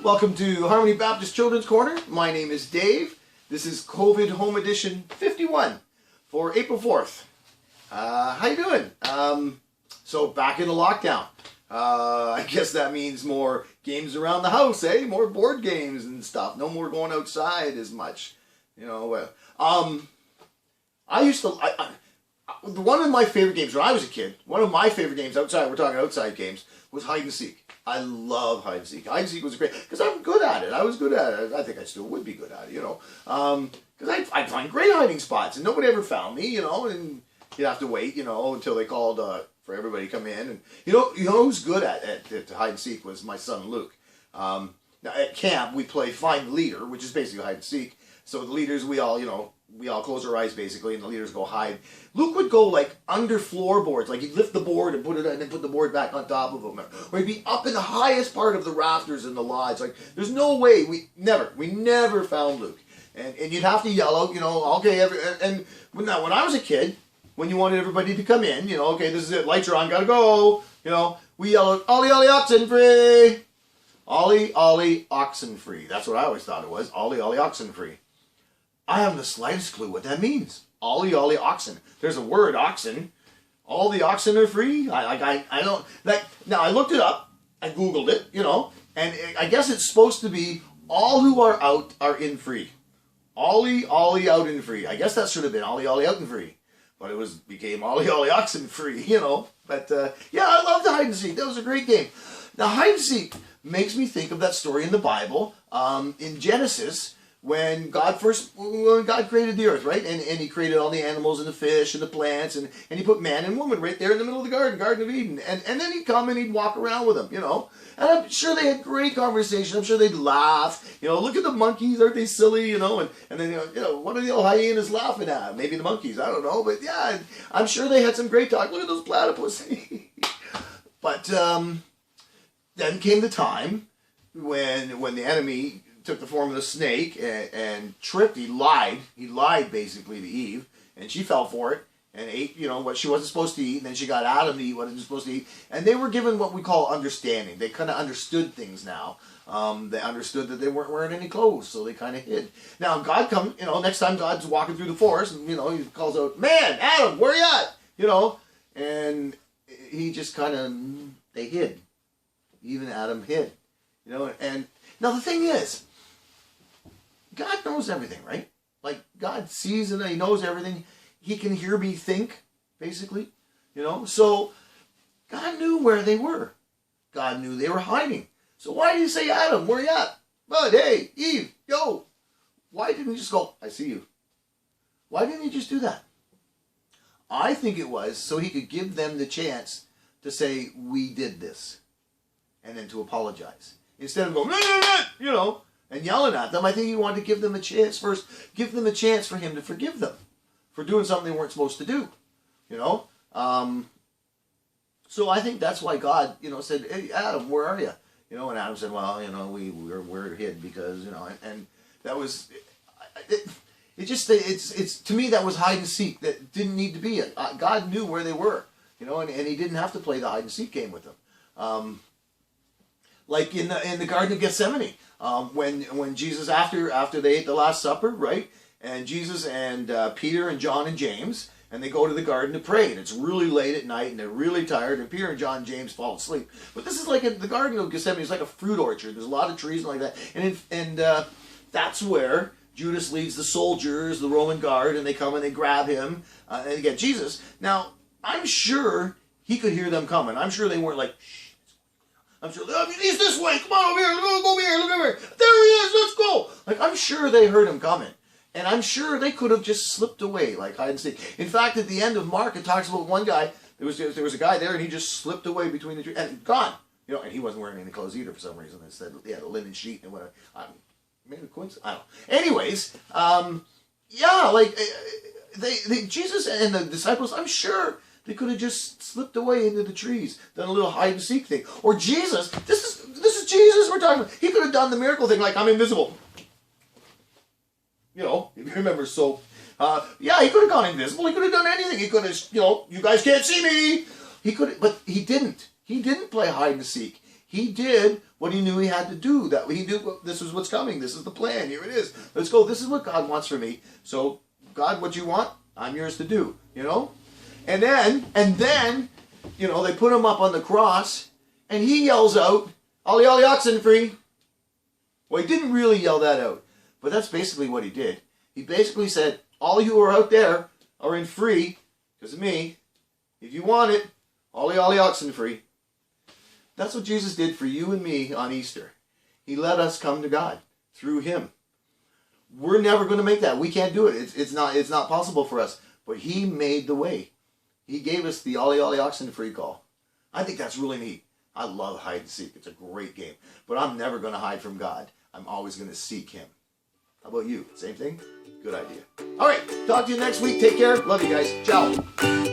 Welcome to Harmony Baptist Children's Corner. My name is Dave. This is COVID Home Edition 51 for April 4th. How you doing? So back in the lockdown. I guess that means more games around the house, eh? More board games and stuff. No more going outside as much. You know, I used to... one of my favorite games when I was a kid, one of my favorite games outside, we're talking outside games, was hide and seek. I love hide and seek. Hide and seek was great because I'm good at it. I was good at it. I think I still would be good at it, you know. Because I'd find great hiding spots and nobody ever found me, you know, and you'd have to wait, you know, until they called for everybody to come in. And you know who's good at hide and seek was my son Luke. Now at camp we play find the leader, which is basically hide and seek. So the leaders, we all close our eyes basically, and the leaders go hide. Luke would go like under floorboards, like he'd lift the board and put it, and then put the board back on top of him, or he'd be up in the highest part of the rafters in the lodge. Like there's no way we never found Luke, and you'd have to yell out, you know, okay, and when I was a kid, when you wanted everybody to come in, you know, okay, this is it, lights are on, gotta go, you know, we yell out, Olly Olly Oxen free, Olly Olly Oxen free. That's what I always thought it was, Olly Olly Oxen free. I haven't the slightest clue what that means. Olly Olly Oxen. There's a word, oxen. All the oxen are free? I don't... Like, now, I looked it up. I Googled it, you know. And I guess it's supposed to be all who are out are in free. Olly Olly out and free. I guess that should have been Olly Olly out and free. But it became Olly Olly Oxen free, you know. But, yeah, I love the hide and seek. That was a great game. Now, hide and seek makes me think of that story in the Bible. In Genesis... When God created the earth, right? And he created all the animals and the fish and the plants, and he put man and woman right there in the middle of the Garden of Eden. And then he'd come and he'd walk around with them, you know. And I'm sure they had great conversation. I'm sure they'd laugh. You know, look at the monkeys, aren't they silly, you know? And then, you know, what are the old hyenas laughing at? Maybe the monkeys, I don't know. But yeah, I'm sure they had some great talk. Look at those platypus. But then came the time when the enemy took the form of the snake and tricked. He lied basically to Eve, and she fell for it and ate, you know, what she wasn't supposed to eat. And then she got Adam to eat what he was supposed to eat, and they were given what we call understanding. They kind of understood things now. They understood that they weren't wearing any clothes, so they kind of hid. Now God comes, you know, next time God's walking through the forest, and you know, he calls out, "Man, Adam, where you at?" You know, and he just kind of, they hid. Even Adam hid, you know. And now the thing is, God knows everything, right? Like, God sees and he knows everything. He can hear me think, basically, you know? So, God knew where they were. God knew they were hiding. So why did he say, Adam, where you at? Bud, hey, Eve, yo. Why didn't he just go, I see you? Why didn't he just do that? I think it was so he could give them the chance to say, we did this. And then to apologize. Instead of going, nah, nah, nah, you know, and yelling at them. I think he wanted to give them a chance first, give them a chance for him to forgive them for doing something they weren't supposed to do, you know. So I think that's why God, you know, said, hey, Adam, where are you? You know, and Adam said, well, you know, we're hid because, you know, and that was, it's to me that was hide and seek that didn't need to be it. God knew where they were, you know, and he didn't have to play the hide and seek game with them. Like in the Garden of Gethsemane, when Jesus, after they ate the Last Supper, right? And Jesus and Peter and John and James, and they go to the garden to pray, and it's really late at night, and they're really tired, and Peter and John and James fall asleep. But this is like the Garden of Gethsemane is like a fruit orchard. There's a lot of trees and like that, and that's where Judas leads the soldiers, the Roman guard, and they come and they grab him and they get Jesus. Now, I'm sure he could hear them coming. I'm sure they weren't like, shh. I'm sure, I mean, he's this way, come on over here, go over here, look over here, there he is, let's go. Like, I'm sure they heard him coming. And I'm sure they could have just slipped away, like hide and seek. In fact, at the end of Mark, it talks about one guy, there was a guy there, and he just slipped away between the trees, and gone. You know, and he wasn't wearing any clothes either for some reason. It said he had a linen sheet and whatever. Maybe a coincidence, I don't know. Anyways, yeah, like, Jesus and the disciples, I'm sure they could have just slipped away into the trees, done a little hide and seek thing. Or Jesus, this is Jesus we're talking about. He could have done the miracle thing like, I'm invisible. You know, if you remember soap. Yeah, he could have gone invisible. He could have done anything. He could have, you know, you guys can't see me. He could have, but he didn't. He didn't play hide and seek. He did what he knew he had to do. That he knew this is what's coming. This is the plan. Here it is. Let's go. This is what God wants for me. So, God, what you want, I'm yours to do. You know? And then, you know, they put him up on the cross, and he yells out, "Olly Olly Oxen free." Well, he didn't really yell that out, but that's basically what he did. He basically said, all you who are out there are in free because of me. If you want it, Olly Olly Oxen free. That's what Jesus did for you and me on Easter. He let us come to God through him. We're never going to make that. We can't do it. It's not possible for us. But he made the way. He gave us the Olly Olly Oxen free call. I think that's really neat. I love hide and seek. It's a great game. But I'm never going to hide from God. I'm always going to seek him. How about you? Same thing? Good idea. All right. Talk to you next week. Take care. Love you guys. Ciao.